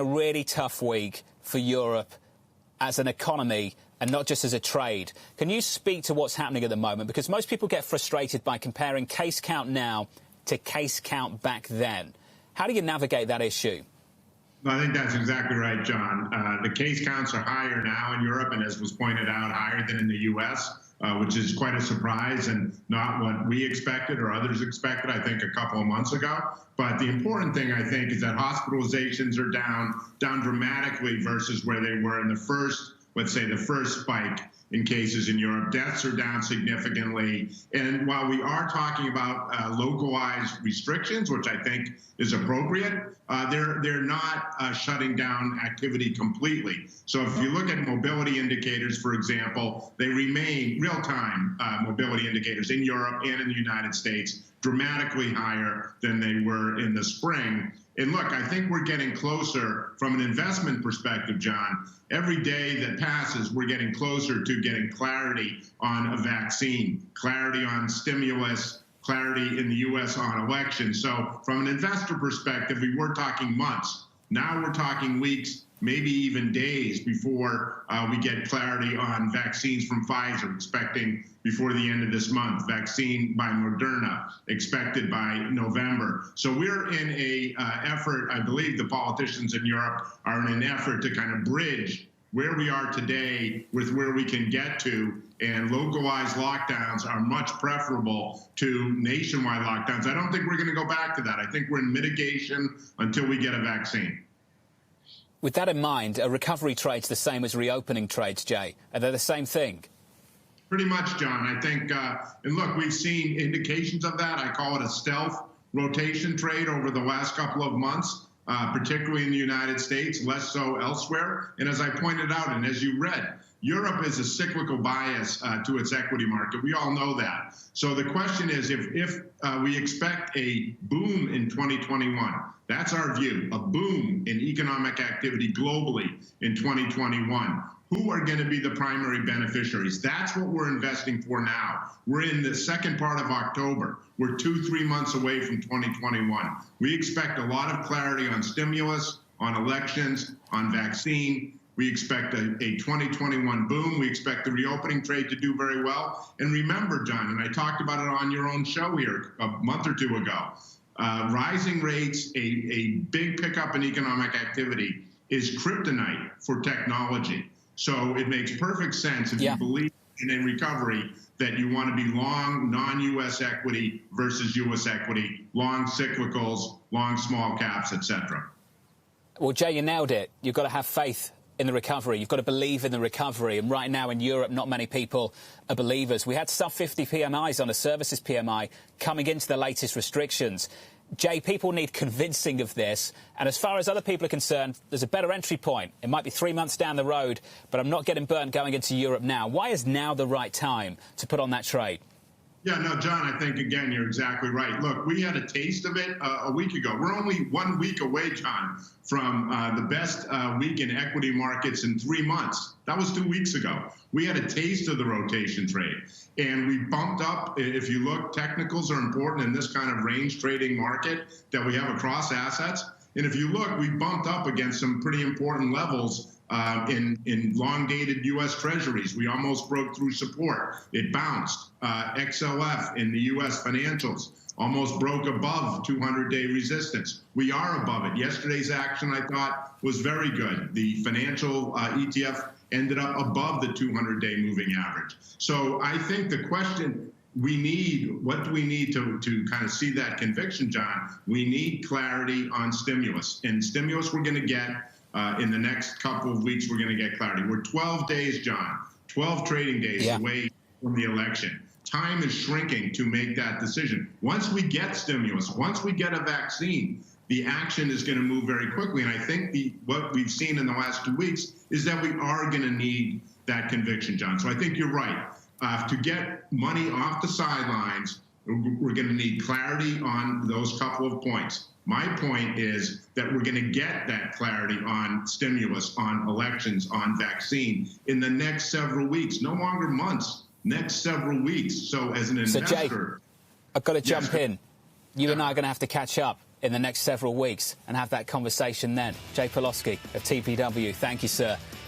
A really tough week for Europe as an economy and not just as a trade. Can you speak to what's happening at the moment? Because most people get frustrated by comparing case count now to case count back then. How do you navigate that issue? I think that's exactly right, John. The case counts are higher now in Europe, and as was pointed out, higher than in the U.S., which is quite a surprise and not what we expected or others expected, I think, a couple of months ago. But the important thing, I think, is that hospitalizations are down dramatically versus where they were in the first, let's say, the first spike in cases in Europe. Deaths are down significantly. And while we are talking about localized restrictions, which I think is appropriate, they're not shutting down activity completely. So if you look at mobility indicators, for example, they remain real-time mobility indicators in Europe and in the United States dramatically higher than they were in the spring. And look, I think we're getting closer from an investment perspective, John. Every day that passes, we're getting closer to getting clarity on a vaccine, clarity on stimulus, clarity in the U.S. on elections. So from an investor perspective, we were talking months. Now we're talking weeks, maybe even days before we get clarity on vaccines from Pfizer, expecting before the end of this month, vaccine by Moderna, expected by November. So we're in a effort, I believe the politicians in Europe are in an effort to kind of bridge where we are today with where we can get to, and localized lockdowns are much preferable to nationwide lockdowns. I don't think we're going to go back to that. I think we're in mitigation until we get a vaccine. With that in mind, a recovery trade's the same as reopening trades, Jay. Are they the same thing? Pretty much, John. I think, and look, we've seen indications of that. I call it a stealth rotation trade over the last couple of months, particularly in the United States, less so elsewhere. And as I pointed out, and as you read, Europe has a cyclical bias to its equity market. We all know that. So the question is, if we expect a boom in 2021, that's our view, a boom in economic activity globally in 2021. Who are going to be the primary beneficiaries? That's what we're investing for now. We're in the second part of October. We're 2-3 months away from 2021. We expect a lot of clarity on stimulus, on elections, on vaccine. We expect a 2021 boom. We expect the reopening trade to do very well. And remember, John, and I talked about it on your own show here a month or two ago, rising rates, a big pickup in economic activity is kryptonite for technology. So it makes perfect sense if you believe in a recovery that you want to be long non-U.S. equity versus U.S. equity, long cyclicals, long small caps, etc. Well, Jay, you nailed it. You've got to have faith in the recovery. You've got to believe in the recovery. And right now in Europe, not many people are believers. We had sub 50 PMIs on the services PMI coming into the latest restrictions. Jay, people need convincing of this. And as far as other people are concerned, there's a better entry point. It might be 3 months down the road, but I'm not getting burnt going into Europe now. Why is now the right time to put on that trade? Yeah, no, John, I think, again, you're exactly right. Look, we had a taste of it a week ago. We're only 1 week away, John, from the best week in equity markets in 3 months. That was 2 weeks ago. We had a taste of the rotation trade. And we bumped up. If you look, technicals are important in this kind of range trading market that we have across assets. And if you look, we bumped up against some pretty important levels in long-dated U.S. Treasuries. We almost broke through support. It bounced. XLF in the U.S. financials almost broke above 200-day resistance. We are above it. Yesterday's action, I thought, was very good. The financial ETF ended up above the 200-day moving average. So I think the question we need, what do we need to kind of see that conviction, John? We need clarity on stimulus. And stimulus we're going to get in the next couple of weeks, we're going to get clarity. We're 12 days, John, 12 trading days away from the election. Time is shrinking to make that decision. Once we get stimulus, once we get a vaccine, the action is going to move very quickly. And I think what we've seen in the last 2 weeks is that we are going to need that conviction, John. So I think you're right. To get money off the sidelines, we're going to need clarity on those couple of points. My point is that we're going to get that clarity on stimulus, on elections, on vaccine in the next several weeks, no longer months, next several weeks. So as an investor... So Jay, I've got to jump in. You and I are going to have to catch up in the next several weeks and have that conversation then. Jay Pelosky of TPW, thank you, sir.